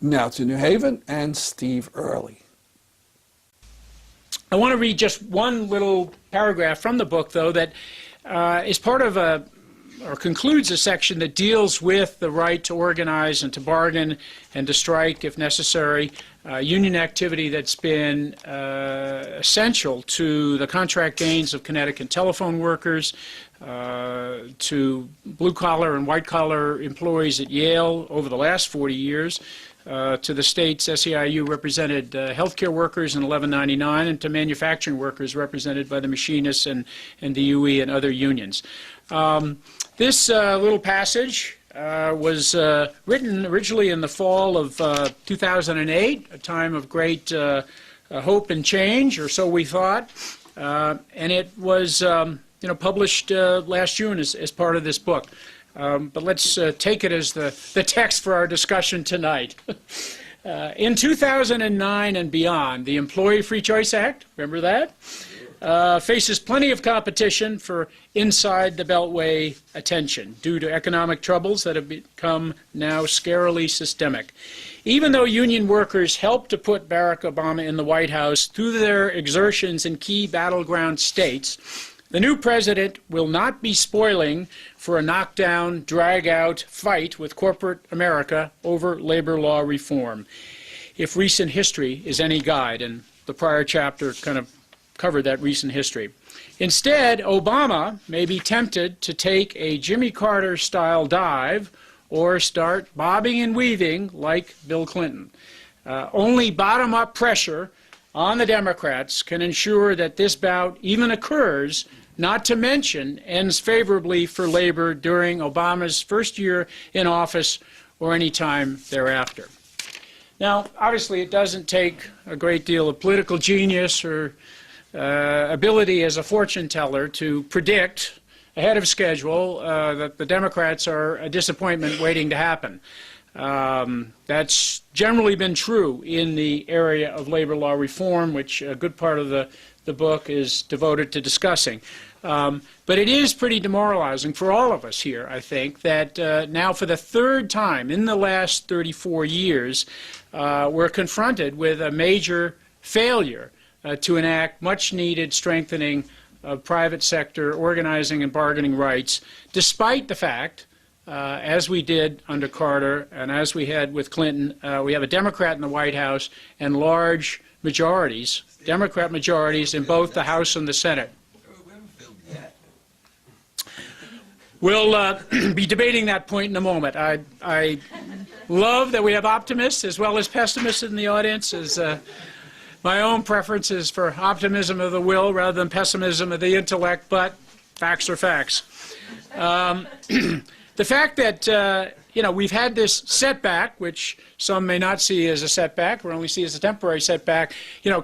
Now to New Haven and Steve Early. I want to read just one little paragraph from the book, though, that is part of or concludes a section that deals with the right to organize and to bargain and to strike if necessary, union activity that's been essential to the contract gains of Connecticut telephone workers, to blue-collar and white-collar employees at Yale over the last 40 years, to the state's SEIU represented healthcare workers in 1199, and to manufacturing workers represented by the machinists and the UE and other unions. This little passage was written originally in the fall of 2008, a time of great hope and change, or so we thought, and it was published last June as part of this book. But let's take it as the text for our discussion tonight. In 2009 and beyond, the Employee Free Choice Act, remember that? Faces plenty of competition for inside the Beltway attention due to economic troubles that have become now scarily systemic. Even though union workers helped to put Barack Obama in the White House through their exertions in key battleground states, the new president will not be spoiling for a knockdown, drag-out fight with corporate America over labor law reform, if recent history is any guide, and the prior chapter kind of covered that recent history. Instead, Obama may be tempted to take a Jimmy Carter-style dive or start bobbing and weaving like Bill Clinton. Only bottom-up pressure on the Democrats can ensure that this bout even occurs, not to mention ends favorably for labor during Obama's first year in office or any time thereafter. Now, obviously, it doesn't take a great deal of political genius or ability as a fortune teller to predict ahead of schedule that the Democrats are a disappointment waiting to happen. That's generally been true in the area of labor law reform, which a good part of the book is devoted to discussing. But it is pretty demoralizing for all of us here, I think, that now for the third time in the last 34 years, we're confronted with a major failure to enact much-needed strengthening of private sector organizing and bargaining rights, despite the fact, as we did under Carter and as we had with Clinton, we have a Democrat in the White House and large majorities, Democrat majorities in both the House and the Senate. We'll be debating that point in a moment. I love that we have optimists as well as pessimists in the audience, as my own preference is for optimism of the will rather than pessimism of the intellect, but facts are facts. The fact that we've had this setback, which some may not see as a setback or only see as a temporary setback,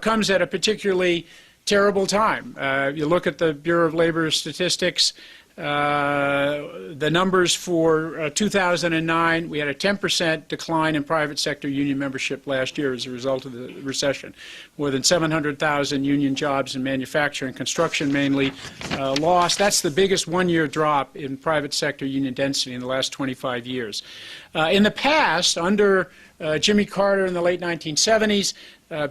comes at a particularly terrible time. You look at the Bureau of Labor Statistics, the numbers for 2009, we had a 10% decline in private sector union membership last year as a result of the recession. More than 700,000 union jobs in manufacturing and construction mainly lost. That's the biggest one-year drop in private sector union density in the last 25 years. In the past, under Jimmy Carter in the late 1970s,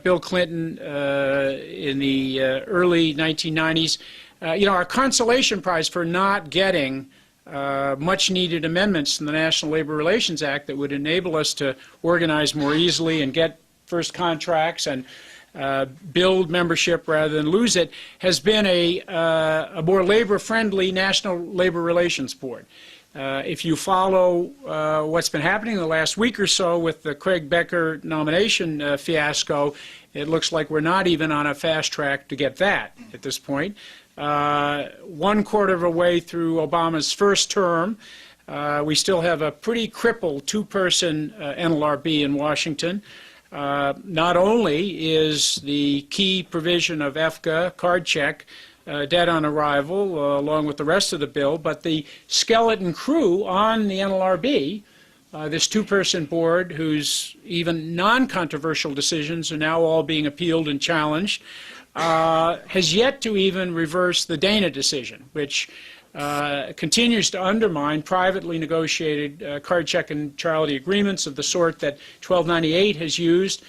Bill Clinton in the early 1990s, our consolation prize for not getting much-needed amendments in the National Labor Relations Act that would enable us to organize more easily and get first contracts and build membership rather than lose it, has been a more labor-friendly National Labor Relations Board. If you follow what's been happening in the last week or so with the Craig Becker nomination fiasco, it looks like we're not even on a fast track to get that at this point. 1/4 of a way through Obama's first term, we still have a pretty crippled two-person NLRB in Washington. Not only is the key provision of EFCA, card check, dead on arrival, along with the rest of the bill, but the skeleton crew on the NLRB, this two-person board whose even non-controversial decisions are now all being appealed and challenged, has yet to even reverse the Dana decision, which continues to undermine privately negotiated card check and neutrality agreements of the sort that 1298 has used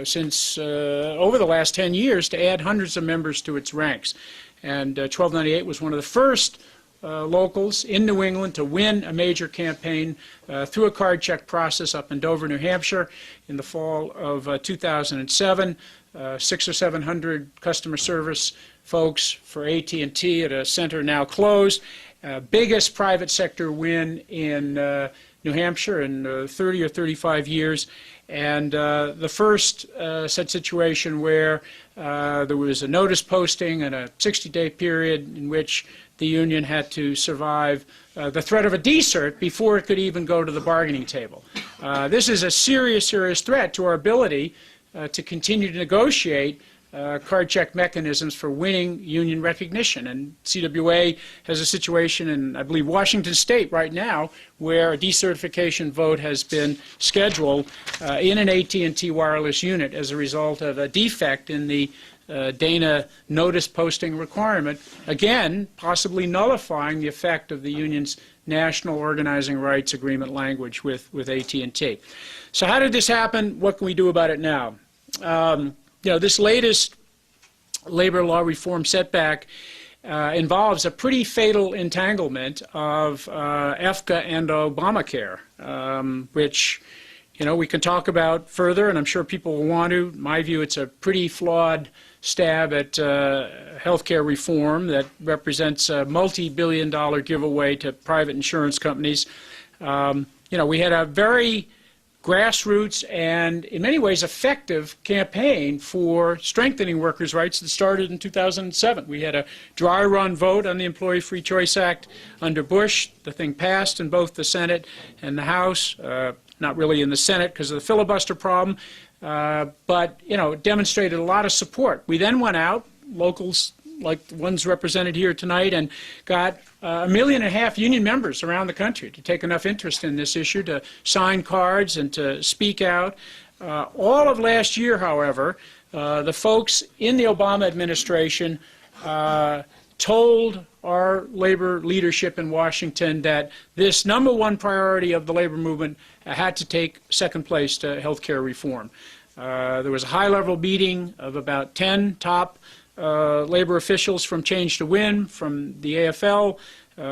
since over the last 10 years to add hundreds of members to its ranks. And 1298 was one of the first locals in New England to win a major campaign through a card check process up in Dover, New Hampshire in the fall of 2007. 600 or 700 customer service folks for AT&T at a center now closed. Biggest private sector win in New Hampshire in 30 or 35 years. And the first such situation where there was a notice posting and a 60-day period in which the union had to survive the threat of a decert before it could even go to the bargaining table. This is a serious, serious threat to our ability to continue to negotiate card check mechanisms for winning union recognition. And CWA has a situation in, I believe, Washington State right now where a decertification vote has been scheduled in an AT&T wireless unit as a result of a defect in the Dana notice posting requirement, again, possibly nullifying the effect of the union's national organizing rights agreement language with AT&T. So how did this happen? What can we do about it now? This latest labor law reform setback involves a pretty fatal entanglement of EFCA and Obamacare, which we can talk about further, and I'm sure people will want to. In my view, it's a pretty flawed stab at health care reform that represents a multi-billion-dollar giveaway to private insurance companies. We had a very grassroots and, in many ways, effective campaign for strengthening workers' rights that started in 2007. We had a dry run vote on the Employee Free Choice Act under Bush. The thing passed in both the Senate and the House, not really in the Senate because of the filibuster problem, but it demonstrated a lot of support. We then went out, locals like the ones represented here tonight, and got 1.5 million union members around the country to take enough interest in this issue to sign cards and to speak out. All of last year, however, the folks in the Obama administration told our labor leadership in Washington that this #1 priority of the labor movement had to take second place to health care reform. There was a high-level meeting of about 10 top labor officials from Change to Win, from the AFL,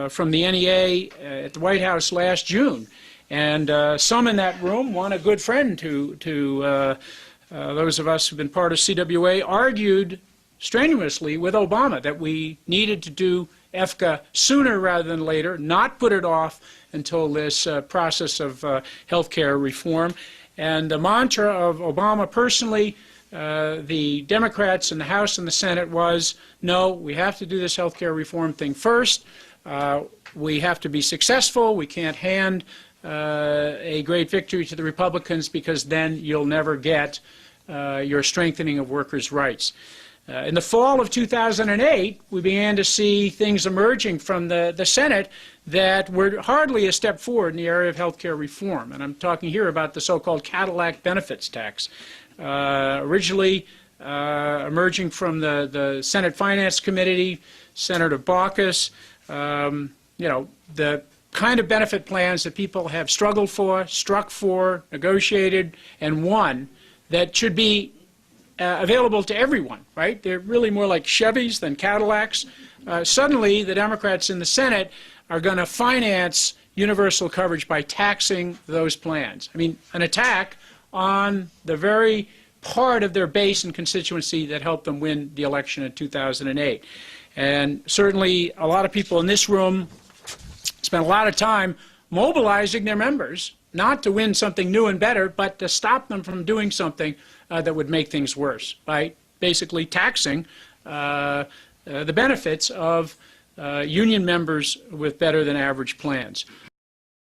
from the NEA at the White House last June. And some in that room, one a good friend to those of us who've been part of CWA, argued strenuously with Obama that we needed to do EFCA sooner rather than later, not put it off until this process of health care reform. And the mantra of Obama personally, the Democrats in the House and the Senate was, no, we have to do this health care reform thing first. We have to be successful. We can't hand a great victory to the Republicans because then you'll never get your strengthening of workers' rights. In the fall of 2008, we began to see things emerging from the Senate that were hardly a step forward in the area of health care reform. And I'm talking here about the so-called Cadillac benefits tax. Originally emerging from the Senate Finance Committee, Senator Baucus, the kind of benefit plans that people have struggled for, struck for, negotiated, and won that should be available to everyone, right? They're really more like Chevys than Cadillacs. Suddenly, the Democrats in the Senate are going to finance universal coverage by taxing those plans. I mean, an attack on the very part of their base and constituency that helped them win the election in 2008. And certainly a lot of people in this room spent a lot of time mobilizing their members, not to win something new and better, but to stop them from doing something that would make things worse by basically taxing the benefits of union members with better than average plans.